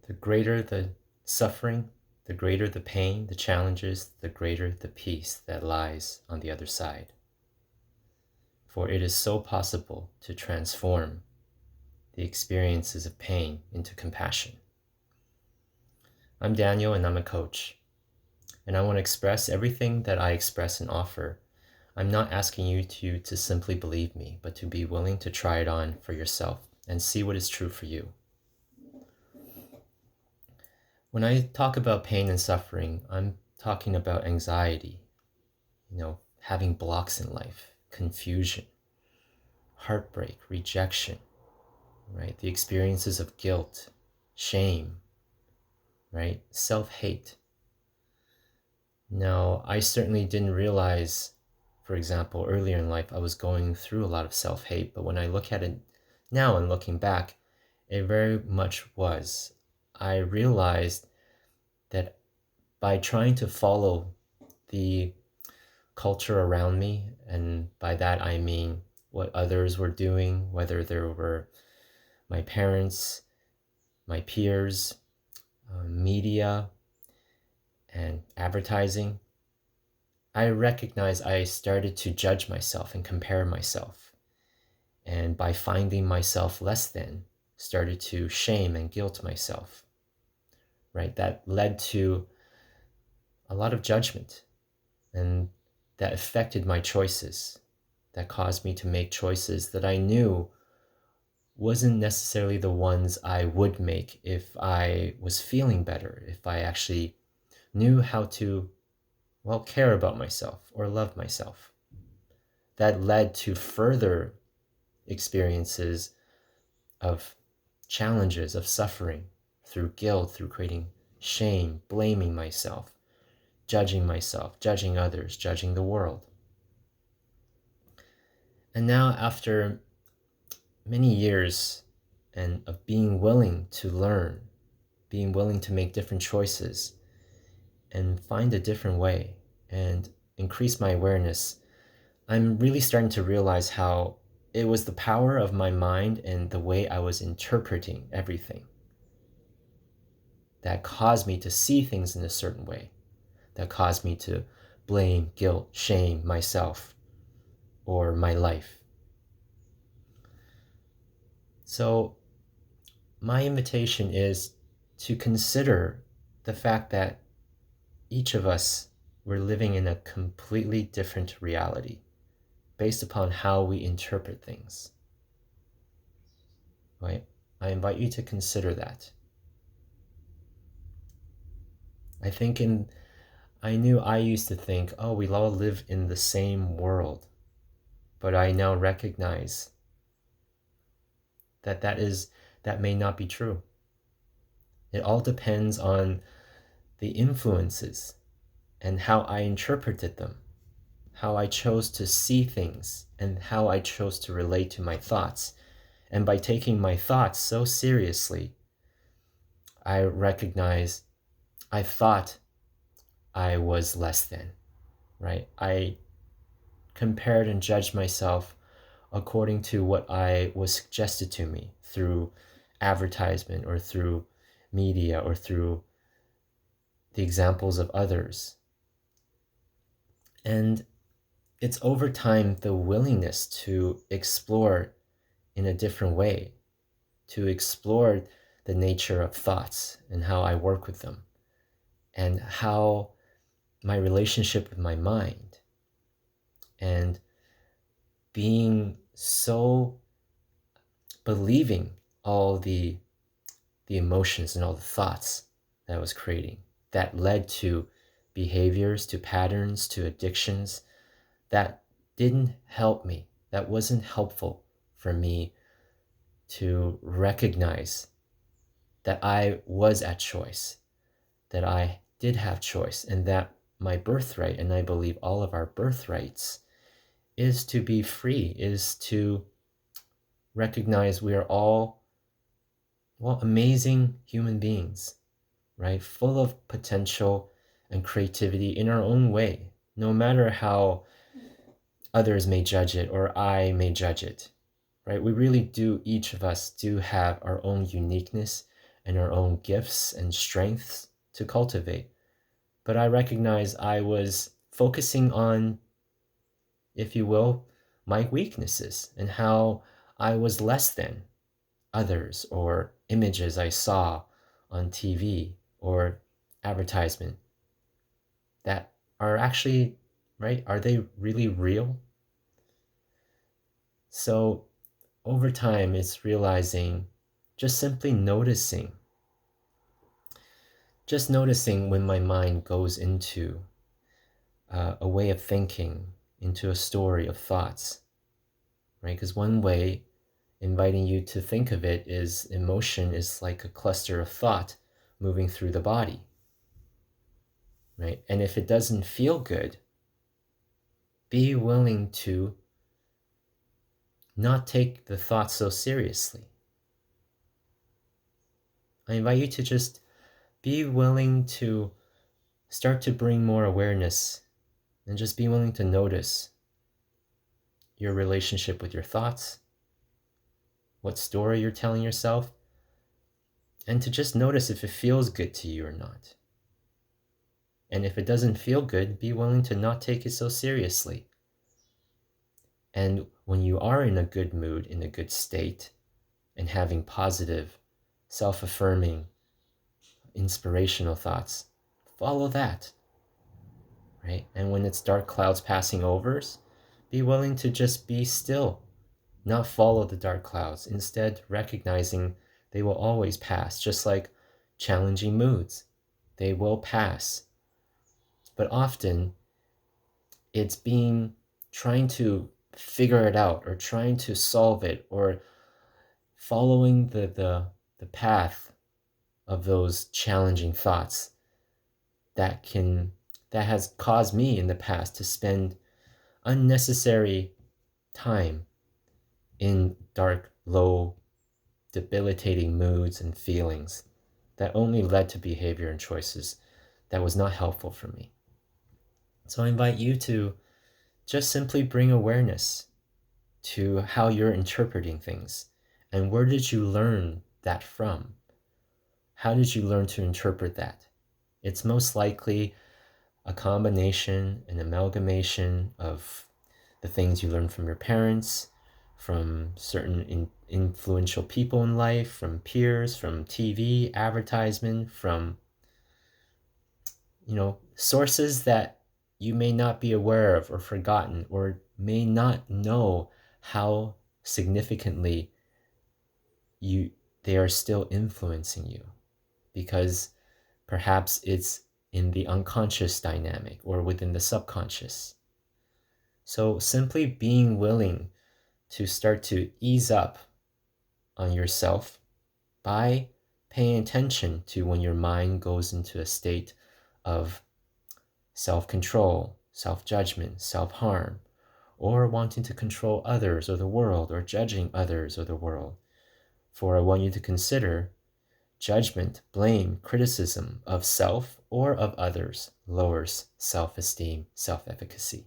The greater the suffering, the greater the pain, the challenges, the greater the peace that lies on the other side. For it is so possible to transform the experiences of pain into compassion. I'm Daniel, and I'm a coach, and I want to express everything that I express and offer. I'm not asking you to simply believe me, but to be willing to try it on for yourself and see what is true for you. When I talk about pain and suffering, I'm talking about anxiety, having blocks in life, confusion, heartbreak, rejection, right? The experiences of guilt, shame, right? Self-hate. Now, I certainly didn't realize, for example, earlier in life, I was going through a lot of self-hate, but when I look at it now and looking back, it very much was. I realized that by trying to follow the culture around me, and by that I mean what others were doing, whether there were my parents, my peers, media, and advertising, I recognized I started to judge myself and compare myself. And by finding myself less than, started to shame and guilt myself, right? That led to a lot of judgment, and that affected my choices. That caused me to make choices that I knew wasn't necessarily the ones I would make if I was feeling better, if I actually knew how to, care about myself or love myself. That led to further experiences of challenges, of suffering, through guilt, through creating shame, blaming myself, judging others, judging the world. And now, after many years and of being willing to learn, being willing to make different choices and find a different way and increase my awareness, I'm really starting to realize how it was the power of my mind and the way I was interpreting everything that caused me to see things in a certain way, that caused me to blame, guilt, shame myself or my life. So my invitation is to consider the fact that each of us, we're living in a completely different reality based upon how we interpret things, right? I invite you to consider that. I knew I used to think, oh, we all live in the same world, but I now recognize that may not be true. It all depends on the influences and how I interpreted them, how I chose to see things, and how I chose to relate to my thoughts. And by taking my thoughts so seriously, I recognize I thought I was less than, right? I compared and judged myself according to what I was suggested to me through advertisement or through media or through the examples of others. And it's over time the willingness to explore in a different way, to explore the nature of thoughts and how I work with them, and how my relationship with my mind, and being so believing all the emotions and all the thoughts that I was creating that led to behaviors, to patterns, to addictions that didn't help me, that wasn't helpful for me to recognize that I was at choice, that I did have choice, and that my birthright, and I believe all of our birthrights, is to be free, is to recognize we are all, amazing human beings, right? Full of potential and creativity in our own way, no matter how others may judge it or I may judge it, right? We really do, each of us do have our own uniqueness and our own gifts and strengths to cultivate. But I recognize I was focusing on, if you will, my weaknesses and how I was less than others, or images I saw on TV or advertisement that are actually, right? Are they really real? So over time, it's realizing, just simply noticing, just noticing when my mind goes into a way of thinking, into a story of thoughts, right? Because one way, inviting you to think of it, is emotion is like a cluster of thought moving through the body, right? And if it doesn't feel good, be willing to not take the thought so seriously. I invite you to just be willing to start to bring more awareness and just be willing to notice your relationship with your thoughts, what story you're telling yourself, and to just notice if it feels good to you or not. And if it doesn't feel good, be willing to not take it so seriously. And when you are in a good mood, in a good state, and having positive, self-affirming, inspirational thoughts, follow that, right? And when it's dark clouds passing over, be willing to just be still, not follow the dark clouds, instead recognizing they will always pass, just like challenging moods. They will pass. But often it's trying to figure it out, or trying to solve it, or following the path of those challenging thoughts that has caused me in the past to spend unnecessary time in dark, low, debilitating moods and feelings that only led to behavior and choices that was not helpful for me. So I invite you to just simply bring awareness to how you're interpreting things, and where did you learn that from? How did you learn to interpret that? It's most likely a combination, an amalgamation of the things you learned from your parents, from certain influential people in life, from peers, from TV, advertisement, from sources that you may not be aware of or forgotten, or may not know how significantly they are still influencing you, because perhaps it's in the unconscious dynamic or within the subconscious. So simply being willing to start to ease up on yourself by paying attention to when your mind goes into a state of self-control, self-judgment, self-harm, or wanting to control others or the world, or judging others or the world. For I want you to consider judgment, blame, criticism of self or of others lowers self-esteem, self-efficacy.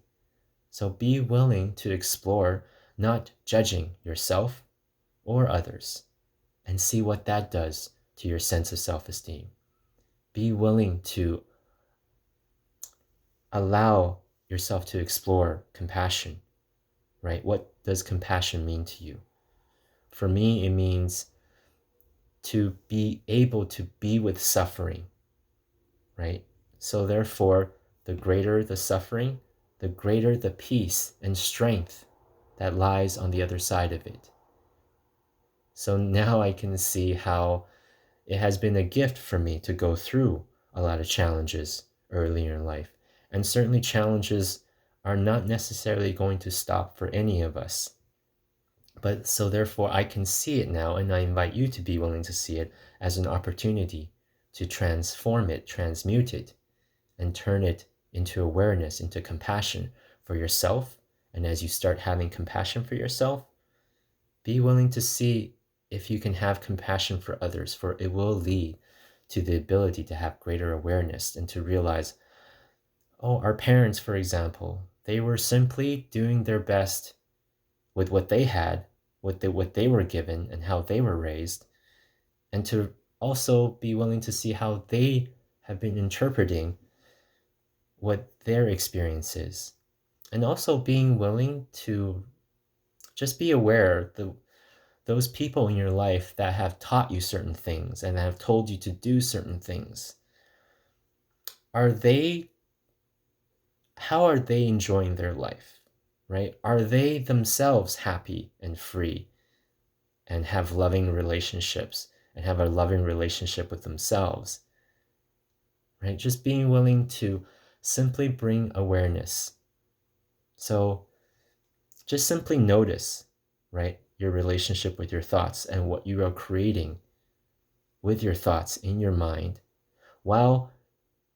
So be willing to explore not judging yourself or others, and see what that does to your sense of self-esteem. Be willing to allow yourself to explore compassion, right? What does compassion mean to you? For me, it means to be able to be with suffering, right? So therefore, the greater the suffering, the greater the peace and strength that lies on the other side of it. So now I can see how it has been a gift for me to go through a lot of challenges earlier in life. And certainly challenges are not necessarily going to stop for any of us. But so therefore I can see it now, and I invite you to be willing to see it as an opportunity to transform it, transmute it, and turn it into awareness, into compassion for yourself. And as you start having compassion for yourself, be willing to see if you can have compassion for others, for it will lead to the ability to have greater awareness and to realize, oh, our parents, for example, they were simply doing their best with what they had, what they were given, and how they were raised, and to also be willing to see how they have been interpreting what their experience is. And also being willing to just be aware that those people in your life that have taught you certain things and have told you to do certain things, are they, how are they enjoying their life, right? Are they themselves happy and free and have loving relationships and have a loving relationship with themselves, right? Just being willing to simply bring awareness. So just simply notice, right, your relationship with your thoughts and what you are creating with your thoughts in your mind, while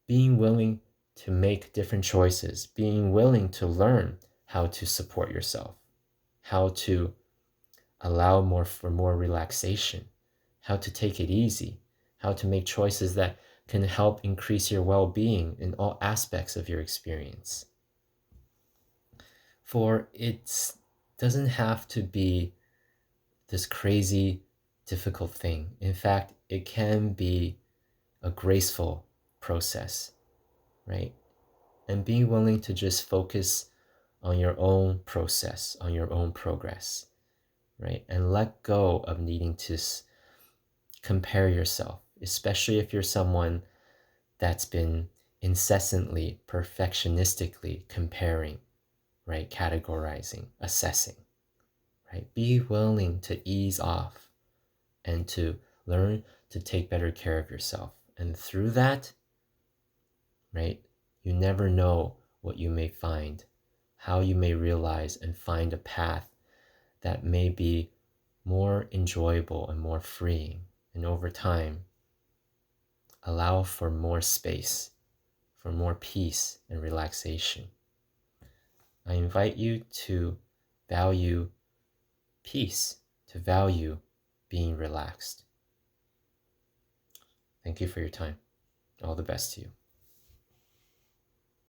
being willing to make different choices, being willing to learn how to support yourself, how to allow more relaxation, how to take it easy, how to make choices that can help increase your well-being in all aspects of your experience. For it doesn't have to be this crazy, difficult thing. In fact, it can be a graceful process, right? And being willing to just focus on your own process, on your own progress, right? And let go of needing to compare yourself, especially if you're someone that's been incessantly, perfectionistically comparing, right? Categorizing, assessing, right? Be willing to ease off and to learn to take better care of yourself. And through that, right, you never know what you may find, how you may realize and find a path that may be more enjoyable and more freeing. And over time, allow for more space, for more peace and relaxation. I invite you to value peace, to value being relaxed. Thank you for your time. All the best to you.